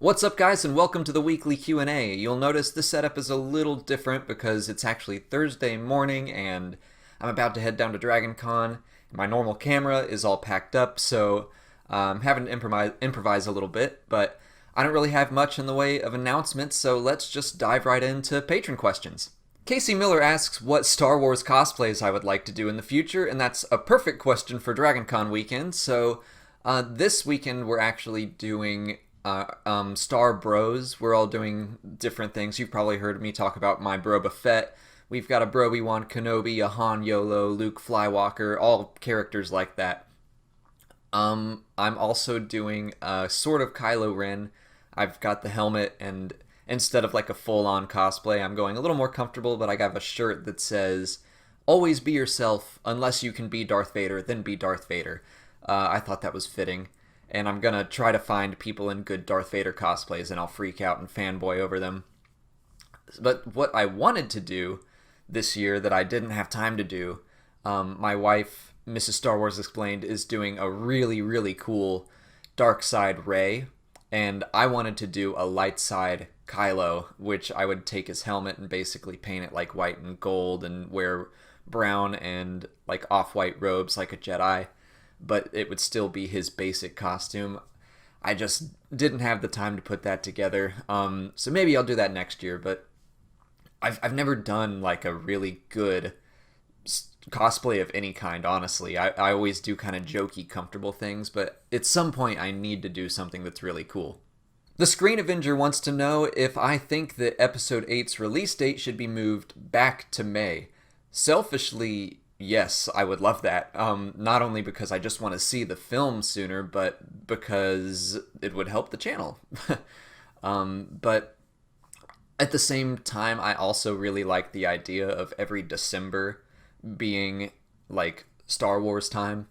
What's up, guys, and welcome to the weekly Q&A. You'll notice this setup is a little different because it's actually Thursday morning and I'm about to head down to Dragon Con. My normal camera is all packed up, so I'm having to improvise a little bit, but I don't really have much in the way of announcements, so let's just dive right into patron questions. Casey Miller asks what Star Wars cosplays I would like to do in the future, and that's a perfect question for Dragon Con weekend. So this weekend we're actually doing Star Bros. We're all doing different things. You've probably heard me talk about my Boba Fett. We've got a Obi-Wan Kenobi, a Han Yolo, Luke Flywalker, all characters like that. I'm also doing sort of Kylo Ren. I've got the helmet, and instead of like a full-on cosplay, I'm going a little more comfortable, but I got a shirt that says, "Always be yourself, unless you can be Darth Vader, then be Darth Vader." I thought that was fitting, and I'm gonna try to find people in good Darth Vader cosplays, and I'll freak out and fanboy over them. But what I wanted to do this year that I didn't have time to do, my wife, Mrs. Star Wars Explained, is doing a really, really cool dark side Rey, and I wanted to do a light side Kylo, which I would take his helmet and basically paint it like white and gold and wear brown and like off-white robes like a Jedi, but it would still be his basic costume. I just didn't have the time to put that together, so maybe I'll do that next year, but I've never done like a really good cosplay of any kind, honestly. I always do kind of jokey, comfortable things, but at some point I need to do something that's really cool. The Screen Avenger wants to know if I think that Episode 8's release date should be moved back to May. Selfishly, yes, I would love that. Not only because I just want to see the film sooner, but because it would help the channel. But at the same time, I also really like the idea of every December being like Star Wars time.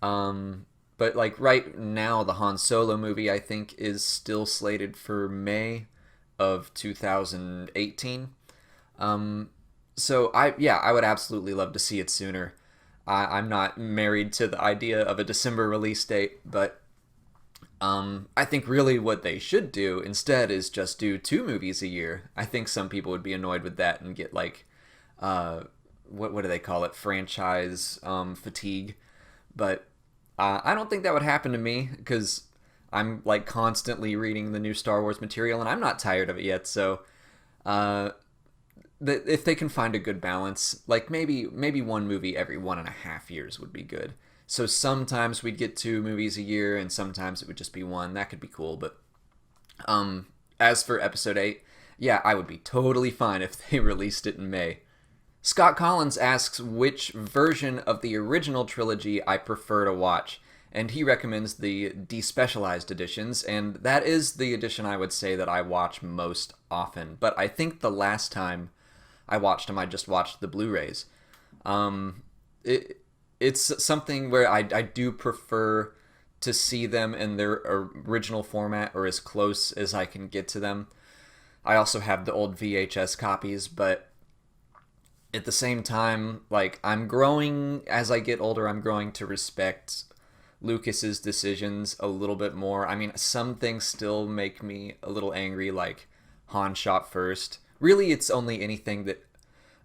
But like right now, the Han Solo movie I think is still slated for May of 2018. So I would absolutely love to see it sooner. I'm not married to the idea of a December release date, but I think really what they should do instead is just do 2 movies a year. I think some people would be annoyed with that and get like what do they call it, franchise fatigue, but I don't think that would happen to me because I'm like constantly reading the new Star Wars material and I'm not tired of it yet. So if they can find a good balance, like maybe 1 movie every 1.5 years would be good. So sometimes we'd get 2 movies a year and sometimes it would just be 1. That could be cool. But as for Episode 8, yeah, I would be totally fine if they released it in May. Scott Collins asks which version of the original trilogy I prefer to watch, and he recommends the despecialized editions, and that is the edition I would say that I watch most often. But I think the last time I watched them, I just watched the Blu-rays. It's something where I do prefer to see them in their original format or as close as I can get to them. I also have the old VHS copies, but at the same time, like, I'm growing, as I get older, I'm growing to respect Lucas's decisions a little bit more. I mean, some things still make me a little angry, like Han shot first. Really, it's only anything that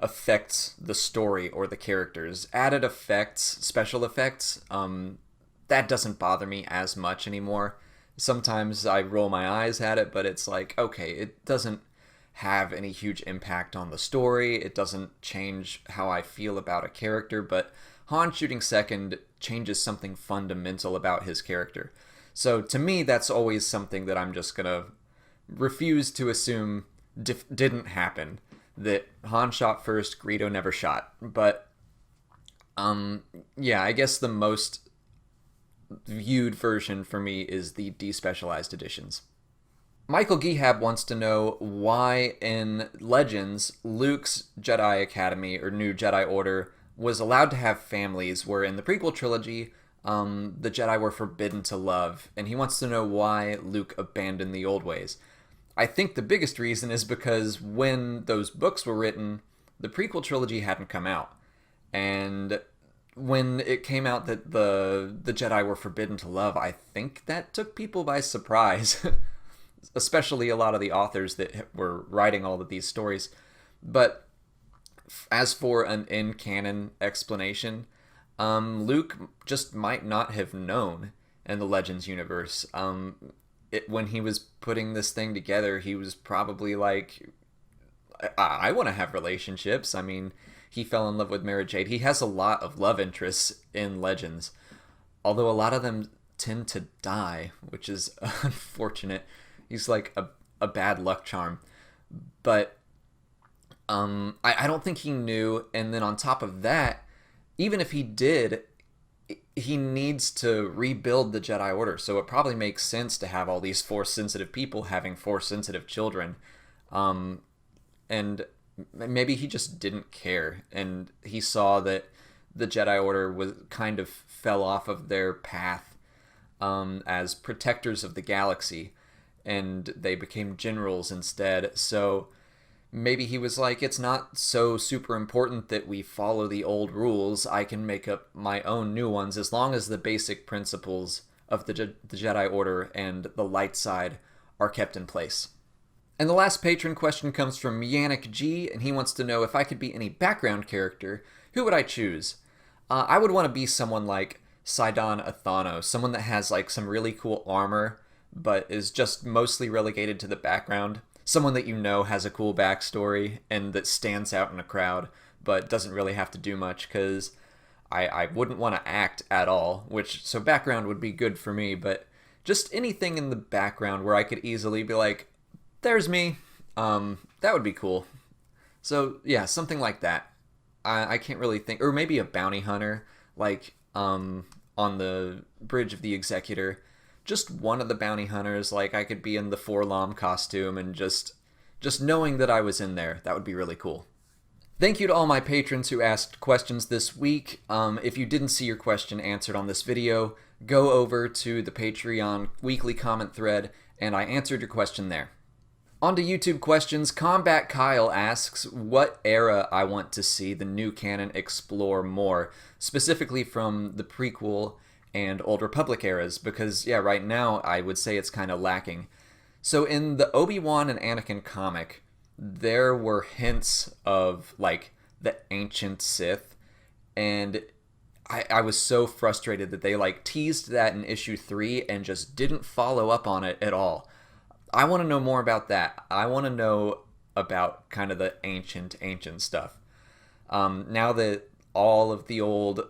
affects the story or the characters. Added effects, special effects, that doesn't bother me as much anymore. Sometimes I roll my eyes at it, but it's like, okay, it doesn't have any huge impact on the story. It doesn't change how I feel about a character, but Han shooting second changes something fundamental about his character. So to me, that's always something that I'm just gonna refuse to assume didn't happen. That Han shot first, Greedo never shot. But yeah, I guess the most viewed version for me is the despecialized editions. Michael Gehab wants to know why in Legends, Luke's Jedi Academy or New Jedi Order was allowed to have families, where in the prequel trilogy, the Jedi were forbidden to love, and he wants to know why Luke abandoned the old ways. I think the biggest reason is because when those books were written, the prequel trilogy hadn't come out, and when it came out that the Jedi were forbidden to love, I think that took people by surprise. especially a lot of the authors that were writing all of these stories. But as for an in-canon explanation, Luke just might not have known in the Legends universe. When he was putting this thing together, he was probably like, I want to have relationships. I mean, he fell in love with Mara Jade. He has a lot of love interests in Legends, although a lot of them tend to die, which is unfortunate. He's like a bad luck charm. But I don't think he knew. And then on top of that, even if he did, he needs to rebuild the Jedi Order. So it probably makes sense to have all these Force-sensitive people having Force-sensitive children. And maybe he just didn't care. And he saw that the Jedi Order was kind of fell off of their path as protectors of the galaxy. And they became generals instead. So maybe he was like, it's not so super important that we follow the old rules. I can make up my own new ones as long as the basic principles of the Jedi Order and the light side are kept in place. And the last patron question comes from Yannick G, and he wants to know, if I could be any background character, who would I choose? I would want to be someone like Sidon Athano, someone that has like some really cool armor, but is just mostly relegated to the background. Someone that you know has a cool backstory and that stands out in a crowd, but doesn't really have to do much, because I wouldn't want to act at all, so background would be good for me, but just anything in the background where I could easily be like, there's me, that would be cool. So yeah, something like that. I can't really think, or maybe a bounty hunter, like on the Bridge of the Executor. Just one of the bounty hunters, like I could be in the Forlom costume and just knowing that I was in there. That would be really cool. Thank you to all my patrons who asked questions this week. If you didn't see your question answered on this video, go over to the Patreon weekly comment thread, and I answered your question there. On to YouTube questions. Combat Kyle asks what era I want to see the new canon explore more, specifically from the prequel and Old Republic eras, because yeah, right now I would say it's kind of lacking. So in the Obi-Wan and Anakin comic, there were hints of like the ancient Sith, and I was so frustrated that they like teased that in issue 3 and just didn't follow up on it at all. I want to know more about that. I want to know about kind of the ancient stuff. Now that all of the old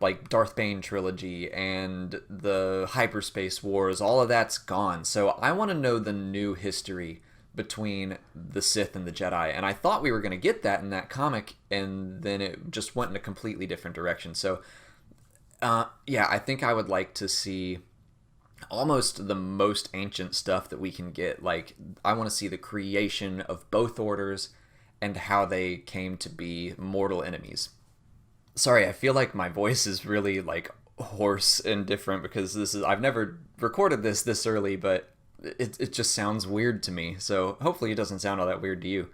like Darth Bane trilogy and the hyperspace wars, all of that's gone. So I want to know the new history between the Sith and the Jedi. And I thought we were going to get that in that comic, and then it just went in a completely different direction. So yeah, I think I would like to see almost the most ancient stuff that we can get. Like, I want to see the creation of both orders and how they came to be mortal enemies. Sorry, I feel like my voice is really like hoarse and different because I've never recorded this early, but it just sounds weird to me. So hopefully it doesn't sound all that weird to you.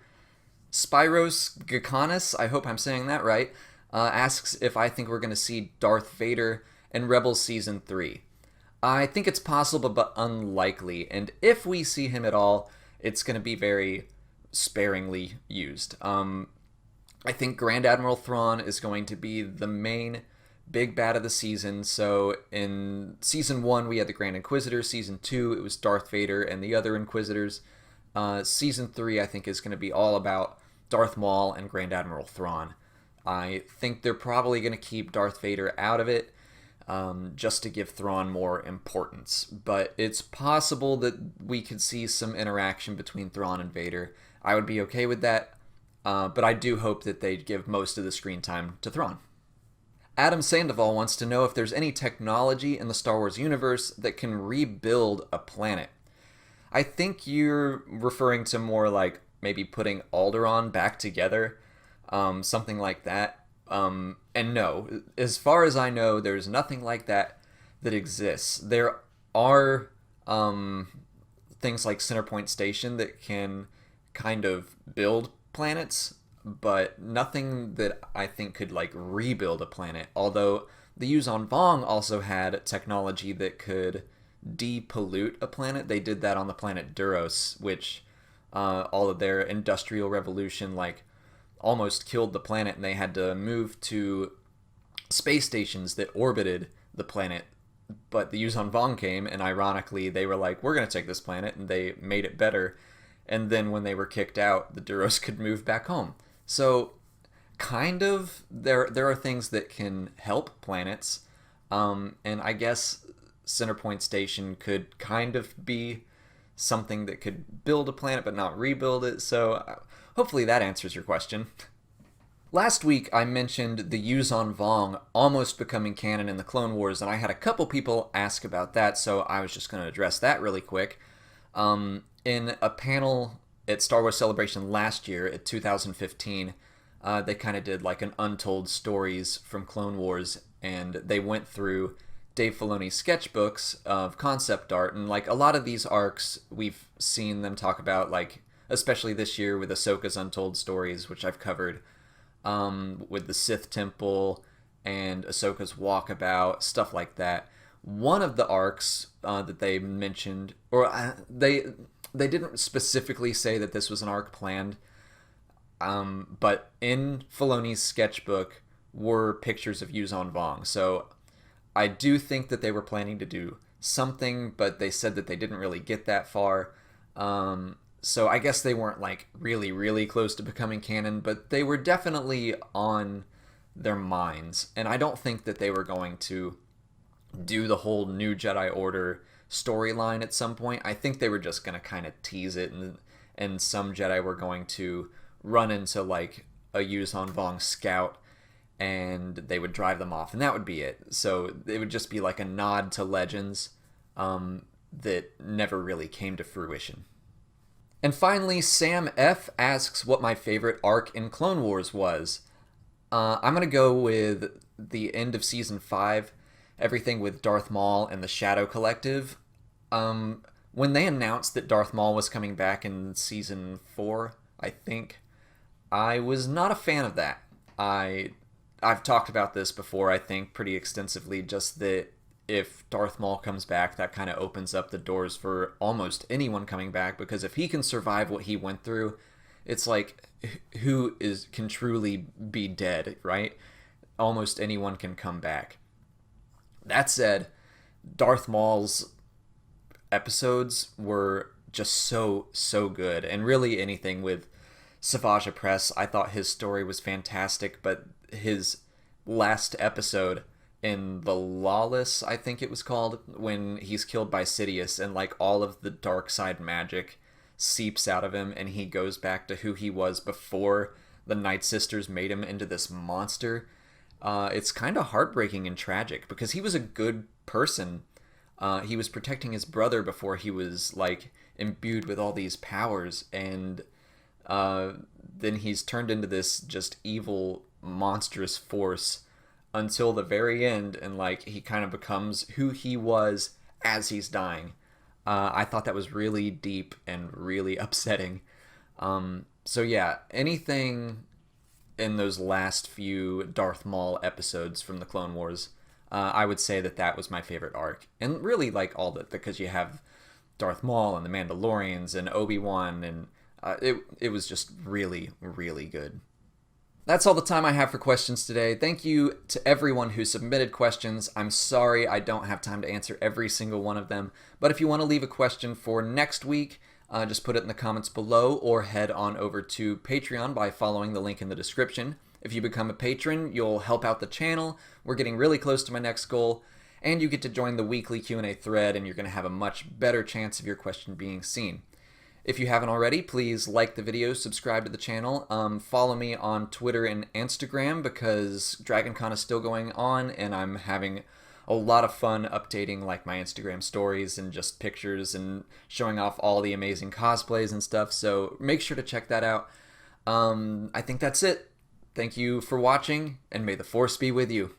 Spyros Gakanis, I hope I'm saying that right, asks if I think we're going to see Darth Vader in Rebels Season 3. I think it's possible but unlikely, and if we see him at all, it's going to be very sparingly used. I think Grand Admiral Thrawn is going to be the main big bad of the season. So in Season 1, we had the Grand Inquisitor. Season 2, it was Darth Vader and the other Inquisitors. Season 3, I think, is going to be all about Darth Maul and Grand Admiral Thrawn. I think they're probably going to keep Darth Vader out of it, just to give Thrawn more importance. But it's possible that we could see some interaction between Thrawn and Vader. I would be okay with that. But I do hope that they'd give most of the screen time to Thrawn. Adam Sandoval wants to know if there's any technology in the Star Wars universe that can rebuild a planet. I think you're referring to more like maybe putting Alderaan back together, something like that. And no, as far as I know, there's nothing like that exists. There are things like Centerpoint Station that can kind of build planets, but nothing that I think could like rebuild a planet. Although the Yuuzhan Vong also had technology that could depollute a planet. They did that on the planet Duros, which all of their industrial revolution like almost killed the planet, and they had to move to space stations that orbited the planet. But the Yuuzhan Vong came, and ironically, they were like, "We're going to take this planet," and they made it better. And then when they were kicked out, the Duros could move back home. So, kind of, there are things that can help planets, and I guess Centerpoint Station could kind of be something that could build a planet but not rebuild it. So, hopefully that answers your question. Last week, I mentioned the Yuuzhan Vong almost becoming canon in the Clone Wars, and I had a couple people ask about that, so I was just going to address that really quick. In a panel at Star Wars Celebration last year, at 2015, they kind of did like an untold stories from Clone Wars, and they went through Dave Filoni's sketchbooks of concept art, and like a lot of these arcs, we've seen them talk about, like especially this year with Ahsoka's Untold Stories, which I've covered, with the Sith Temple and Ahsoka's Walkabout, stuff like that. One of the arcs that they mentioned, or they didn't specifically say that this was an arc planned, but in Filoni's sketchbook were pictures of Yuuzhan Vong. So I do think that they were planning to do something, but they said that they didn't really get that far. So I guess they weren't like really, really close to becoming canon, but they were definitely on their minds. And I don't think that they were going to do the whole New Jedi Order storyline at some point. I think they were just going to kind of tease it, and some Jedi were going to run into like a Yuuzhan Vong scout, and they would drive them off, and that would be it. So it would just be like a nod to Legends that never really came to fruition. And finally, Sam F. asks what my favorite arc in Clone Wars was. I'm going to go with the end of Season 5, everything with Darth Maul and the Shadow Collective. When they announced that Darth Maul was coming back in Season 4, I think, I was not a fan of that. I've talked about this before, I think, pretty extensively, just that if Darth Maul comes back, that kind of opens up the doors for almost anyone coming back, because if he can survive what he went through, it's like, who can truly be dead, right? Almost anyone can come back. That said, Darth Maul's episodes were just so good, and really anything with Savage Press, I thought his story was fantastic, but his last episode in The Lawless, I think it was called, when he's killed by Sidious and like all of the dark side magic seeps out of him and he goes back to who he was before the Night Sisters made him into this monster. It's kind of heartbreaking and tragic because he was a good person. He was protecting his brother before he was like imbued with all these powers, and then he's turned into this just evil, monstrous force until the very end, and like he kind of becomes who he was as he's dying. I thought that was really deep and really upsetting. So yeah, anything in those last few Darth Maul episodes from the Clone Wars, I would say that was my favorite arc. And really like all that, because you have Darth Maul and the Mandalorians and Obi-Wan, and it was just really, really good. That's all the time I have for questions today. Thank you to everyone who submitted questions. I'm sorry I don't have time to answer every single one of them, but if you want to leave a question for next week, just put it in the comments below or head on over to Patreon by following the link in the description. If you become a patron, you'll help out the channel. We're getting really close to my next goal, and you get to join the weekly Q&A thread, and you're going to have a much better chance of your question being seen. If you haven't already, please like the video, subscribe to the channel, follow me on Twitter and Instagram, because DragonCon is still going on, and I'm having a lot of fun updating like my Instagram stories and just pictures and showing off all the amazing cosplays and stuff, so make sure to check that out. I think that's it. Thank you for watching, and may the Force be with you.